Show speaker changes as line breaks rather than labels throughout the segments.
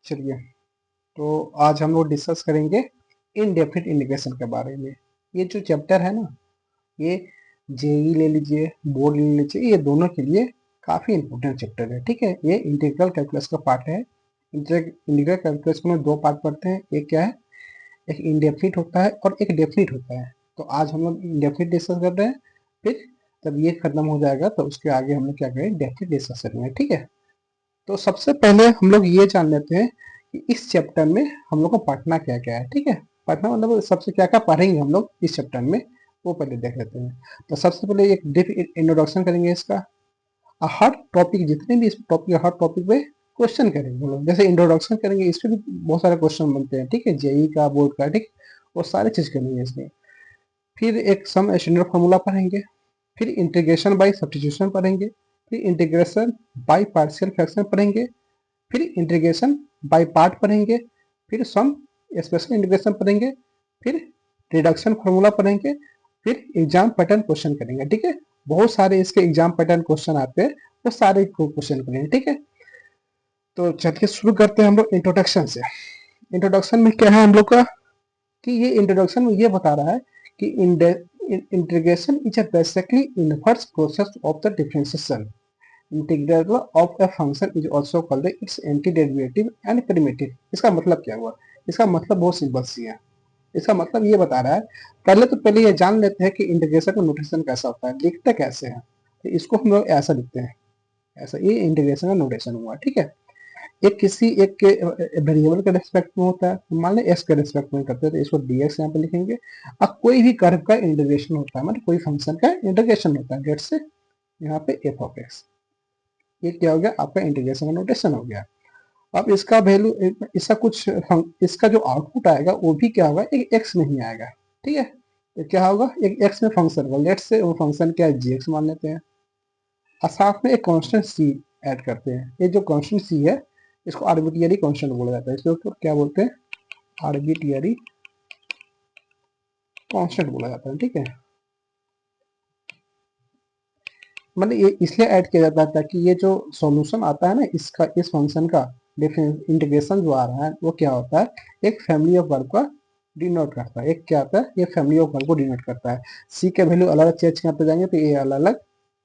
चलिए, तो आज हम लोग डिस्कस करेंगे इनडेफिनिट इंटीग्रेशन के बारे में। ये जो चैप्टर है ना, ये जेई ले लीजिए, बोर्ड ले लीजिए, ये दोनों के लिए काफ़ी इंपॉर्टेंट चैप्टर है। ठीक है, ये इंटीग्रल कैलकुलस का पार्ट है। इंटीग्रल कैलकुलस में दो पार्ट पढ़ते हैं, एक क्या है, एक इनडेफिनिट होता है और एक डेफिनिट होता है। तो आज हम लोग इनडेफिनिट डिस्कस कर रहे हैं, फिर जब ये खत्म हो जाएगा तो उसके आगे हम लोग क्या करें, डेफिनिट डिस्कस करेंगे। ठीक है, तो सबसे पहले हम लोग ये जान लेते हैं कि इस चैप्टर में हम लोग को पढ़ना क्या क्या है। ठीक है, पढ़ना मतलब सबसे क्या क्या पढ़ेंगे हम लोग इस चैप्टर में, वो पहले देख लेते हैं। तो सबसे पहले एक ब्रीफ इंट्रोडक्शन करेंगे इसका। हर टॉपिक, जितने भी इस टॉपिक, हर टॉपिक पे क्वेश्चन करेंगे हम लोग। जैसे इंट्रोडक्शन करेंगे, इस पे भी बहुत सारे क्वेश्चन बनते हैं। ठीक है, जेई का, बोर्ड का, ठीक, वो सारी चीज करेंगे इसमें। फिर एक सम स्टैंडर्ड फार्मूला पढ़ेंगे, फिर इंटीग्रेशन बाय सब्स्टिट्यूशन पढ़ेंगे, फिर इंटीग्रेशन बाय पार्शियल फ्रैक्शन पढ़ेंगे, फिर इंटीग्रेशन बाय पार्ट पढ़ेंगे, फिर सम स्पेशल इंटीग्रेशन पढ़ेंगे, फिर रिडक्शन फार्मूला पढ़ेंगे, फिर एग्जाम पैटर्न क्वेश्चन करेंगे। ठीक है, बहुत सारे इसके एग्जाम पैटर्न क्वेश्चन आते हैं, वो सारे क्वेश्चन करेंगे। ठीक है, तो चलिए शुरू करते हैं हम लोग इंट्रोडक्शन से। इंट्रोडक्शन में क्या है हम लोग का, कि ये इंट्रोडक्शन में ये बता रहा है कि integration is a basically inverse process of the differentiation. Integral of a function is also called its anti derivative and primitive. इसका मतलब क्या हुआ, इसका मतलब बहुत सिंपल सी है। इसका मतलब ये बता रहा है, पहले ये जान लेते हैं कि इंटीग्रेशन का नोटेशन कैसा होता है, लिखते कैसे हैं। तो इसको हम लोग ऐसा लिखते हैं, ऐसा, ये इंटीग्रेशन का नोटेशन हुआ। ठीक है, एक किसी एक के वेरिएबल के रेस्पेक्ट में होता है, मान लें एक्स के रेस्पेक्ट में करते हैं, तो इसको dx यहाँ पे लिखेंगे। अब कोई भी कर्व का इंटीग्रेशन होता है, मतलब कोई फंक्शन का इंटीग्रेशन होता है, लेट्स से यहाँ पे f ऑफ x, ये क्या हो गया, आपका इंटीग्रेशन का नोटेशन हो गया। अब इसका वैल्यू, इसका कुछ इसका जो आउटपुट आएगा वो भी क्या होगा, एक एक्स में ही आएगा। ठीक है, तो क्या होगा, एक एक्स में फंक्शन होगा, लेट्स से वो फंक्शन क्या है, जी मान लेते हैं, और साथ में एक कांस्टेंट सी ऐड करते हैं। ये जो कांस्टेंट सी है, इसको आर्बिट्रियरी कांस्टेंट बोला जाता है, इसको क्या बोलते हैं, आर्बिट्रियरी कांस्टेंट बोला जाता है। ठीक है, मतलब ये इसलिए ऐड किया जाता है ताकि ये जो सॉल्यूशन आता है ना इसका, इस फंक्शन का इंटीग्रेशन जो आ रहा है, वो क्या होता है, एक फैमिली ऑफ कर्व का डिनोट करता है। एक क्या आता है, ये फैमिली ऑफ कर्व को डिनोट करता है। सी के वैल्यू अलग अलग चेंज करते जाएंगे तो ये अलग अलग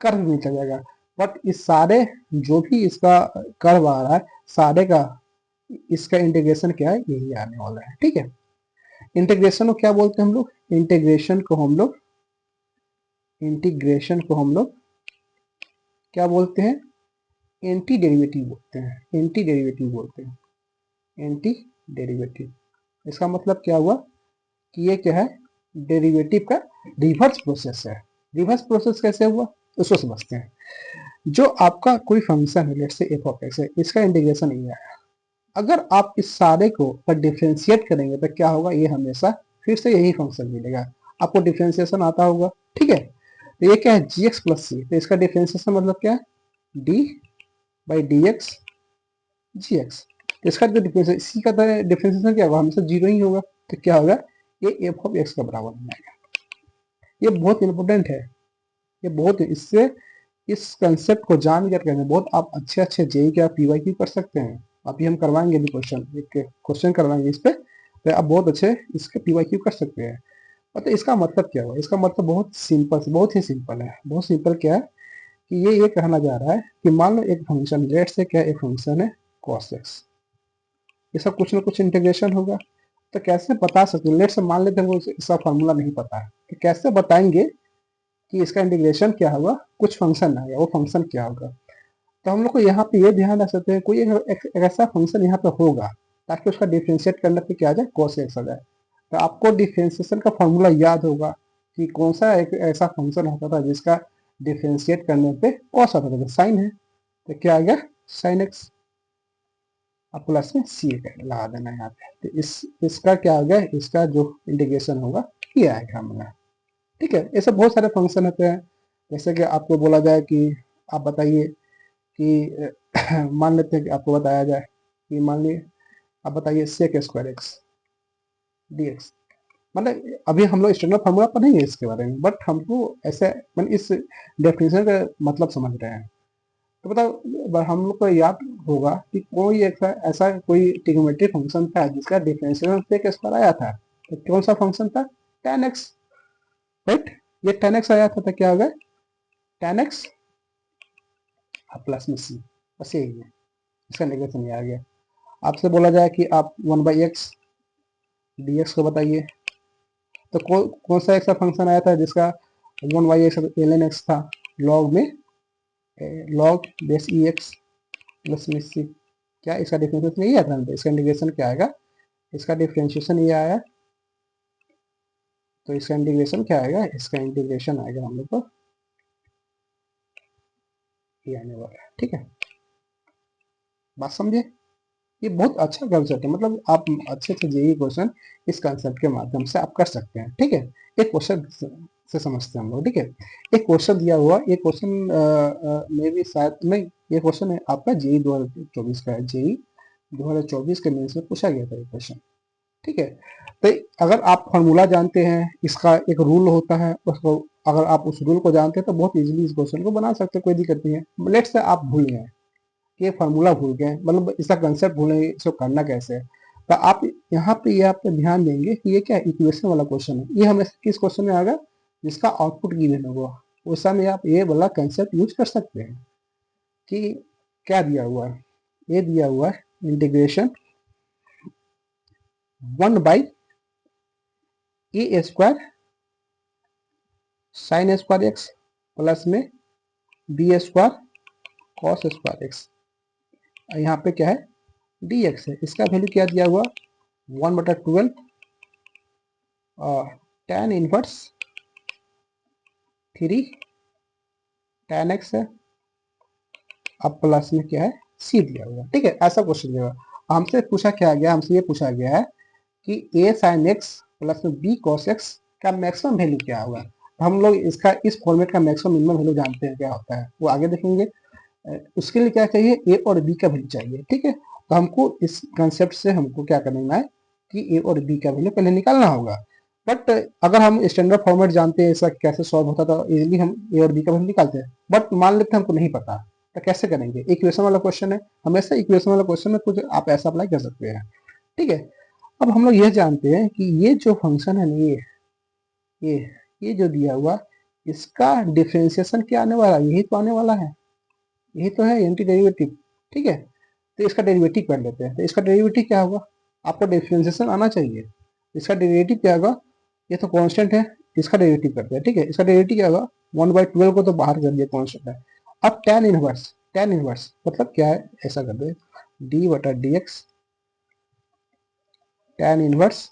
कर्व में चला जाएगा। बट इस सारे, जो भी इसका कर्व आ रहा है, सारे का इसका इंटीग्रेशन क्या है, यही आने वाला है। ठीक है, इंटीग्रेशन को क्या बोलते हैं हम लोग, इंटीग्रेशन को हम लोग क्या बोलते हैं, एंटी डेरिवेटिव बोलते हैं, एंटी डेरिवेटिव बोलते हैं, एंटी डेरिवेटिव। इसका मतलब क्या हुआ, कि ये क्या है, डेरिवेटिव का रिवर्स प्रोसेस है। रिवर्स प्रोसेस कैसे हुआ, उसको समझते हैं। जो आपका कोई फंक्शन है, let's say F of x है, इसका इंटीग्रेशन ये है। अगर आप इस सारे को पर डिफ्रेंशिएट करेंगे तो क्या होगा, ये हमेशा फिर से यही फंक्शन मिलेगा। आपको डिफ्रेंशिएशन आता होगा। ठीक है, तो ये क्या है, जी एक्स प्लस सी, तो इसका डिफ्रेंशिएशन मतलब क्या है, d by d x g x. तो इसका जो डिफरेंशिएशन, सी का डिफरेंशिएशन क्या होगा, हमेशा जीरो ही होगा। तो क्या होगा, ये एफ ऑफ एक्स का बराबर हो जाएगा। ये बहुत इंपॉर्टेंट है, ये बहुत, इससे इस कंसेप्ट को जान करके बहुत आप अच्छे अच्छे जेई के आप पीवाईक्यू कर सकते हैं। अभी हम करवाएंगे भी क्वेश्चन, एक क्वेश्चन करवाएंगे इस पे, तो आप बहुत अच्छे इसके पीवाईक्यू कर सकते हैं। मतलब इसका मतलब क्या हुआ, इसका मतलब बहुत सिंपल, बहुत ही सिंपल है। बहुत सिंपल क्या है, कि ये कहना जा रहा है कि मान लो एक फंक्शन, लेट से क्या, एक फंक्शन है cos x, इसका कुछ ना कुछ इंटीग्रेशन होगा। तो कैसे बता सकते हैं, लेट से मान लेते हैं वो इसका फॉर्मूला नहीं पता है, तो कैसे बताएंगे कि इसका इंटीग्रेशन क्या होगा, कुछ फंक्शन आएगा, वो फंक्शन क्या होगा। तो हम लोग को यहाँ पे ये ध्यान रख सकते हैं, कोई एक ऐसा फंक्शन यहाँ पे होगा ताकि उसका डिफ्रेंशिएट करने पे क्या आ जाए, cos x आ जाए। तो आपको डिफ्रेंशिएशन का फॉर्मूला याद होगा कि कौन सा एक ऐसा फंक्शन होता था जिसका डिफ्रेंशिएट करने पे cos आता था, साइन है, तो क्या आ गया, साइन एक्स। अब प्लस में सी लगा देना यहाँ पे, तो इसका क्या हो गया, इसका जो इंटीग्रेशन होगा ये आएगा हमारा। ठीक है, ऐसे बहुत सारे फंक्शन होते हैं। जैसे कि आपको बोला जाए कि आप बताइए कि मान लेते हैं कि आपको बताया जाए कि मान लीजिए आप बताइए sec square x d x. मतलब अभी हम लोग स्टैंडर्ड फार्मूला पढ़ेंगे इसके बारे में, बट हमको ऐसे मतलब इस डेफिनेशन का मतलब समझ रहे हैं। तो बताओ, हम लोग को याद होगा कि कोई ऐसा ऐसा कोई ट्रिग्नोमेट्रिक फंक्शन था जिसका डिफरेंशियल सेक स्क्वायर आया था, तो कौन सा फंक्शन था? tan x, right. ये tan x आया था, तो क्या होगा? tan x प्लस में c, बस यही है, इसका नेगेशन ये आ गया। आपसे बोला जाए कि आप 1/x dx को बताइए, तो कौन सा ऐसा फंक्शन आया था जिसका 1/x ln x था, लॉग में लॉग बेस ई एक्स प्लस में सी, क्या इसका डिफरेंशिएशन यही आता है? तो इसका इंटीग्रेशन क्या आएगा? इसका डिफरेंशिएशन ये आया, तो इसका इंटीग्रेशन क्या आएगा? इसका इंटीग्रेशन आएगा हम लोग को ये आने वाला है, ठीक है। बात समझे? ये बहुत अच्छा कंसेप्ट है, मतलब आप अच्छे से जेई क्वेश्चन इस कंसेप्ट के माध्यम से आप कर सकते हैं, ठीक है। एक क्वेश्चन से समझते हैं हम लोग, ठीक है। एक क्वेश्चन दिया हुआ, ये क्वेश्चन में भी शायद नहीं, ये क्वेश्चन है आपका जेई 2024 का है, जेई 2024 के मेंस में पूछा गया था ये क्वेश्चन, ठीक है। तो अगर आप फॉर्मूला जानते हैं, इसका एक रूल होता है, उसको अगर आप उस रूल को जानते हैं तो बहुत इजीली इस क्वेश्चन को बना सकते हैं, कोई दिक्कत नहीं है। लेट्स से आप भूल गए, ये फार्मूला भूल गए, मतलब इसका कंसेप्ट भूले, इसको करना कैसे है, तो आप यहाँ पे ये आप ध्यान देंगे कि ये क्या इक्वेशन वाला क्वेश्चन है। ये हमेशा किस क्वेश्चन में आएगा? जिसका आउटपुट गिवन होगा, उस समय आप ये वाला कंसेप्ट यूज कर सकते हैं कि क्या दिया हुआ है। ये दिया हुआ है integration 1/a² sine square x plus में b² कॉस स्क्वायर एक्स, यहाँ पे क्या है? dx है। इसका वैल्यू क्या दिया हुआ? 1/12 tan इनवर्स 3 tan x है, अब प्लस में क्या है? c दिया हुआ, ठीक है। ऐसा क्वेश्चन दिया हुआ, हमसे पूछा क्या गया? हमसे ये पूछा गया है कि a sin x प्लस में b cos x का मैक्सिमम वैल्यू क्या होगा। हम लोग इसका इस फॉर्मेट का मैक्सिमम मिनिमम वैल्यू जानते हैं क्या होता है, वो आगे देखेंगे। उसके लिए क्या चाहिए? a और b का वैल्यू चाहिए, ठीक है। तो हमको इस कंसेप्ट से हमको क्या करना है कि a और b का वैल्यू पहले निकालना होगा। बट अगर हम स्टैंडर्ड फॉर्मेट जानते हैं इसका कैसे सॉल्व होता तो इजीली हम a और b का वैल्यू निकालते हैं। बट मान लेते हैं हमको नहीं पता, तो कैसे करेंगे? इक्वेशन वाला क्वेश्चन है, हमेशा इक्वेशन वाला क्वेश्चन में कुछ आप ऐसा अप्लाई कर सकते हैं, ठीक है। अब हम लोग यह जानते हैं कि ये जो फंक्शन है ना, ये ये जो दिया हुआ, इसका डिफरेंशिएशन क्या आने वाला है? यही तो आने वाला है, यही तो है एंटी डेरिवेटिव, ठीक है। तो इसका डेरिवेटिव कर लेते हैं। तो इसका डेरिवेटिव क्या होगा? आपको डिफरेंशिएशन आना चाहिए। इसका डेरिवेटिव क्या होगा? ये तो कांस्टेंट है, इसका डेरिवेटिव करते हैं, ठीक है। इसका डेरिवेटिव क्या होगा? 1/12 को तो बाहर कर दिया, कांस्टेंट है। अब tan इनवर्स मतलब क्या है? ऐसा कर दे, d/dx tan inverse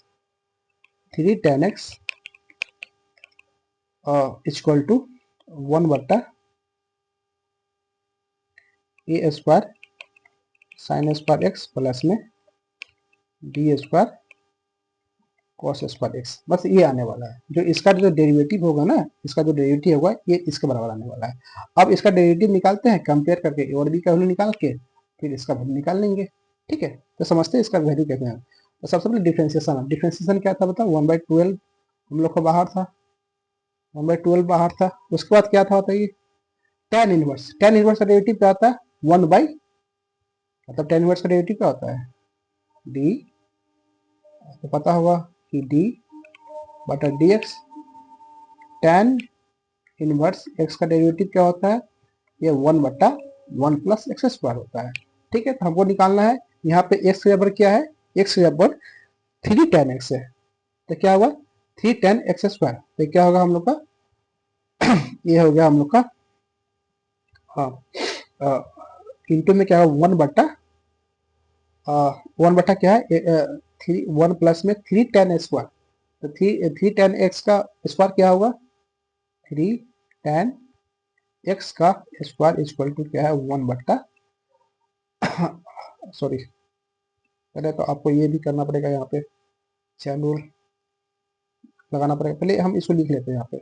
3 tan x equal to 1/a² sine square x plus में b² cos स्क्वायर एक्स, बस ये आने वाला है। जो इसका जो डेरिवेटिव होगा ना, इसका जो डेरिवेटिव होगा ये इसके बराबर आने वाला है। अब इसका डेरिवेटिव निकालते हैं, कंपेयर करके ए और बी का वैल्यू निकाल के फिर इसका वैल्यू निकाल लेंगे, ठीक है। तो समझते हैं इसका वैल्यू कहते हैं। तो सबसे पहले डिफरेंशिएशन क्या था बताओ? 1/12 हम लोग को बाहर था, 1/12 बाहर था। उसके बाद क्या था बताइए? tan इनवर्स का डेरिवेटिव क्या होता है? 1/, मतलब tan इनवर्स का डेरिवेटिव क्या होता है? डी, तो पता होगा कि d/dx tan इनवर्स x का डेरिवेटिव क्या होता है? ये 1/1 प्लस x² होता है, ठीक है। तो हमको निकालना है, यहाँ पे x के बराबर क्या है? x के बराबर 3 tan x है, तो क्या होगा? 3 tan x²। तो क्या होगा हम लोग का? ये हो गया हम लोग का, हाँ, इंटू में क्या होगा? 1 बटा क्या है? 1 प्लस में 3 tan x², तो 3 tan x का स्क्वायर क्या होगा? 3 tan x का स्क्वायर इक्वल टू क्या है? 1/, सॉरी, पहले तो आपको ये भी करना पड़ेगा, यहाँ पे चैन रूल लगाना पड़ेगा। पहले हम इसको लिख लेते हैं यहाँ पे,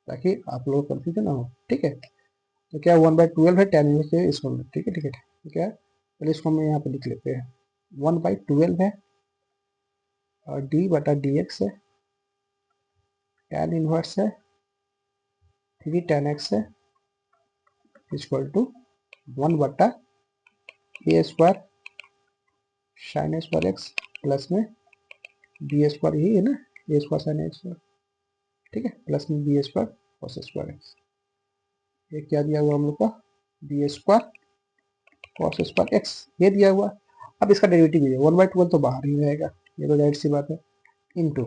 ताकि आप लोग कंफ्यूजन ना हो, ठीक है। तो क्या 1/12 है tan इनवर्स है इसको, ठीक है, ठीक है, ठीक है। पहले इसको हम यहाँ पे लिख लेते हैं, 1/12 है और d/dx है, tan इनवर्स है 3 tan x है इक्वल टू 1 बट्टा a square sine square x plus में बी स्क्वायर, यही है ना, ए स्क्वायर साइन एक्स, ठीक है, प्लस में b square cos square x. ये क्या दिया हुआ हम लोग का, b square cos square x, ये दिया हुआ। अब इसका डेरिवेटिव है 1/12 तो बाहर ही रहेगा, ये तो जाहिर सी बात है, इनटू।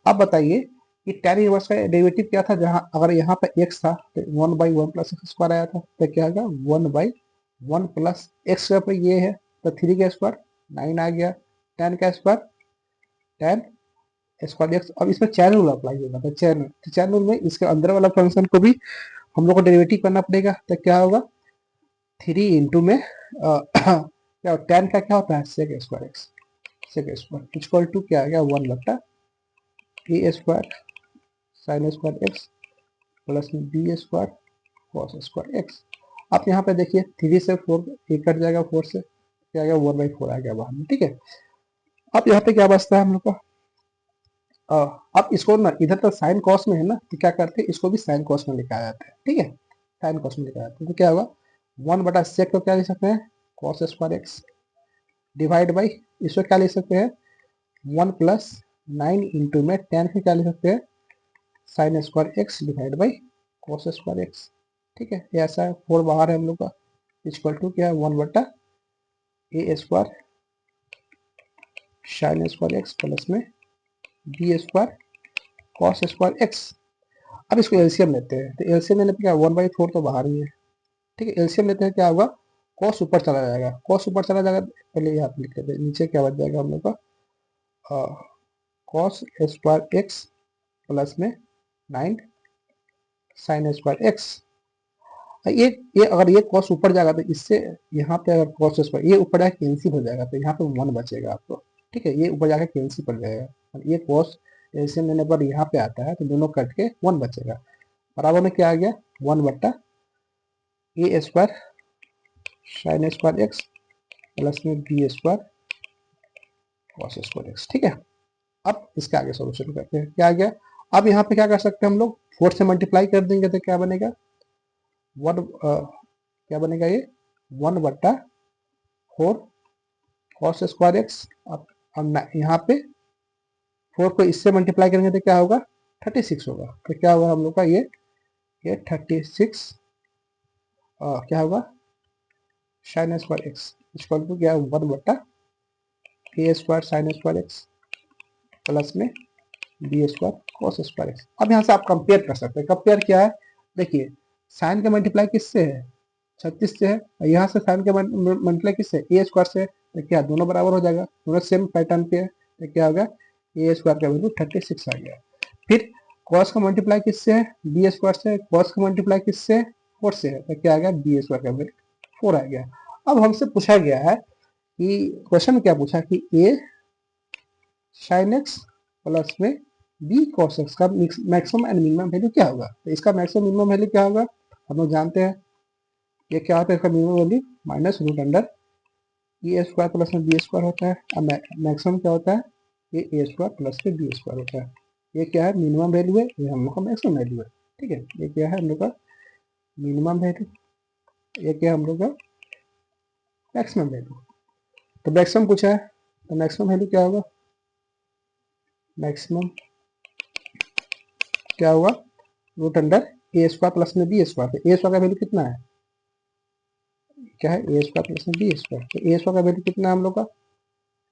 अब बताइए कि tan इनवर्स का डेरिवेटिव क्या था, जहां अगर यहाँ पे x था तो 1/1 प्लस एक्स स्क्वायर आया था, तो क्या आएगा 1/1 प्लस एक्स स्क्वायर, पर ये है तो 3 का स्क्वायर 9 आ गया, tan का स्क्वायर tan स्क्वायर एक्स। अब इसमें चैन रूल अप्लाई होगा, तो चैन रूल में इसके अंदर वाला फंक्शन को भी हम लोग को डेरिवेटिव करना पड़ेगा, तो क्या होगा 3 इंटू में क्या tan का क्या होता है sec square x, sec square equal to क्या आ गया 1 बट्टा a square sine square x plus में b square cos square x. आप यहाँ पे देखिए 3 से 4 एक कट जाएगा, 4 से क्या आ गया 1/4 आ गया बाहर में, ठीक है। अब यहाँ पे क्या बचता है हम लोग का, अब इसको ना इधर तो साइन कॉस में है ना, तो क्या करते हैं इसको भी साइन कॉस में लिखा जाता है, ठीक है, साइन कॉस में लिखा जाता है, तो क्या होगा 1 बटा सेक को क्या लिख सकते हैं cos square x divide by, इसको क्या लिख सकते हैं 1 प्लस 9 इंटू में tan को क्या लिख सकते हैं sign square x divide by cos square x, ठीक है। ये ऐसा है, 4 बाहर है हम लोग का, इक्वल टू क्या है 1 बटा a square sine square x plus में b square cos square x. अब इसको एलसीएम लेते हैं, तो एलसीएम लेने पे क्या 1/4 तो बाहर ही है, ठीक है। एलसीएम लेते हैं क्या होगा कॉस ऊपर चला जाएगा, कॉस ऊपर चला जाएगा, पहले यहाँ पे लिख लेते हैं, नीचे क्या बच जाएगा हम लोग का कॉस स्क्वायर एक्स प्लस में 9 साइन स्क्वायर एक्स। ये अगर ये कॉस ऊपर जाएगा तो इससे यहाँ पे अगर कॉस स्क्वायर ये ऊपर जाकर कैंसिल हो जाएगा, तो यहाँ पे 1 बचेगा आपको, ठीक है, ये ऊपर जाकर कैंसिल पड़ जाएगा, ये कॉस एलसीएम लेने पर यहाँ पे आता है तो दोनों कट के 1 बचेगा, बराबर में क्या आ गया 1 बट्टा a square sine square x plus में b square cos square x, ठीक है। अब इसके आगे सॉल्यूशन करते हैं, क्या आ गया, अब यहाँ पे क्या कर सकते हैं हम लोग 4 से मल्टीप्लाई कर देंगे तो क्या बनेगा 1 क्या बनेगा ये 1 बट्टा 4 कॉस स्क्वायर एक्स। अब यहाँ पे 4 को इससे मल्टीप्लाई करेंगे तो क्या होगा 36 होगा, तो क्या होगा हम लोग का ये 36 क्या होगा sine square x equal to क्या 1 बट्टा a square sine square x plus में b square cos square x. अब यहाँ से आप कंपेयर कर सकते हैं, कंपेयर क्या है, देखिए साइन का मल्टीप्लाई किससे है 36 से है, और यहाँ से साइन का मल्टीप्लाई किससे ए स्क्वायर से है, तो क्या दोनों बराबर हो जाएगा, दोनों सेम पैटर्न पे है, तो क्या होगा ए स्क्वायर का वैल्यू 36 आ गया। फिर कॉस का मल्टीप्लाई किससे है बी स्क्वायर से, कॉस का मल्टीप्लाई किससे 4 से है, तो क्या आ गया बी स्क्वायर का वैल्यू 4 आ गया। अब हमसे पूछा गया है कि क्वेश्चन क्या पूछा कि ए साइन एक्स प्लस में बी कॉस एक्स का मैक्सिमम एंड मिनिमम वैल्यू क्या होगा, तो इसका मैक्सिमम मिनिमम वैल्यू क्या होगा हम लोग जानते हैं, ये क्या होता है इसका minimum value minus root under a square plus में बी स्क्वायर होता है। अब मैक्सिमम क्या होता है ये ए स्क्वायर प्लस में बी स्क्वायर होता है। ये क्या है मिनिमम वैल्यू है, ये हम लोग का मैक्सिमम वैल्यू है, ठीक है। ये क्या है हम लोग का मिनिमम वैल्यू, ये क्या है हम लोग का मैक्सिमम वैल्यू। तो मैक्सिमम पूछा है तो मैक्सिमम वैल्यू क्या होगा, मैक्सिमम क्या होगा root under a square plus में बी स्क्वायर। तो ए स्क्वायर का वैल्यू कितना है, क्या है ए स्क्वायर प्लस में बी स्क्वायर, तो ए स्क्वायर का वैल्यू कितना है हम लोग का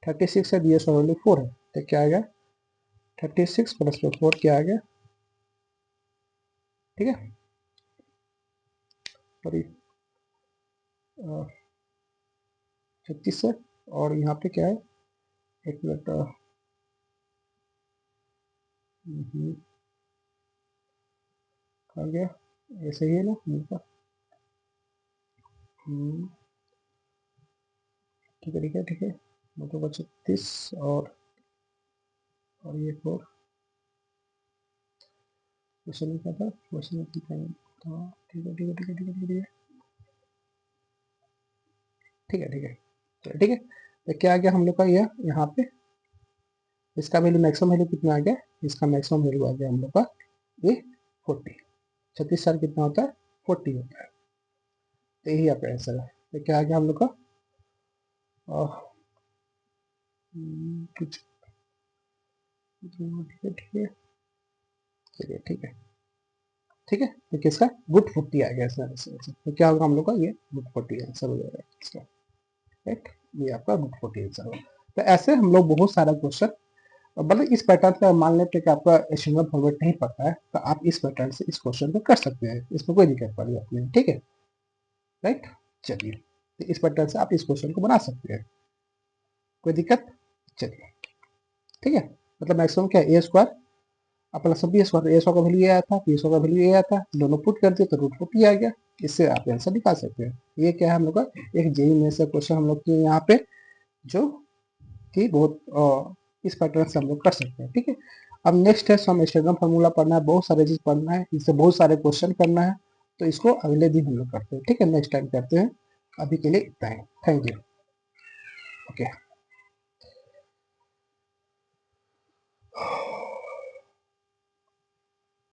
36 है, बी स्क्वायर वैल्यू 4 है, तो क्या आ गया 36 प्लस में 4 क्या आ गया, ठीक है। सॉरी 36 है, और यहाँ पे क्या है एक मिनट आ गया, ऐसे ही है ना उनका, ठीक है ठीक है ठीक है, मतलब 36 और ये 4 क्वेश्चन क्या था, क्वेश्चन ठीक है ठीक है ठीक है ठीक है ठीक है ठीक है ठीक है ठीक है चलो ठीक है। तो क्या आ गया हम लोग का ये यहाँ पे इसका वैल्यू मैक्सिमम वैल्यू कितना आ गया, इसका मैक्सिमम वैल्यू आ गया हम लोग का ये 40, 36 साल कितना होता है 40 होता है। तो यही आपका आंसर है। तो क्या आ गया हम लोग का कुछ ठीक है चलिए ठीक है तो किसका गुड 40 आ गया इसमें। तो क्या होगा हम लोग का ये गुड 40 आंसर हो जाएगा इसका, राइट। ये आपका गुड 40 आंसर होगा। तो ऐसे हम लोग बहुत सारा क्वेश्चन, मतलब इस पैटर्न पे मान लेते हैं कि आपका एशियन फॉरवर्ड नहीं पता है तो आप इस पैटर्न से इस क्वेश्चन को कर सकते हैं, इसमें कोई दिक्कत पड़ी बात नहीं, ठीक है, राइट। चलिए तो इस पैटर्न से आप इस क्वेश्चन को बना सकते हैं, कोई दिक्कत। चलिए ठीक है, मतलब मैक्सिमम क्या है ए स्क्वायर अपना सब बी स्क्वायर, ए स्क्वायर का वैल्यू ये आया था, बी स्क्वायर का वैल्यू ये आया था, दोनों पुट कर दिए तो रूट 40 आ गया। इससे आप आंसर निकाल सकते हैं। ये क्या है हम लोग का एक जेई में से क्वेश्चन हम लोग के यहाँ पे जो कि बहुत इस पैटर्न से हम लोग कर सकते हैं, ठीक है। अब नेक्स्ट है हम हिस्टोग्राम फार्मूला पढ़ना है, बहुत सारे चीज पढ़ना है, इससे बहुत सारे क्वेश्चन करना है, तो इसको अगले दिन हम लोग करते हैं, ठीक है, नेक्स्ट टाइम करते हैं। अभी के लिए इतना ही, थैंक यू, ओके।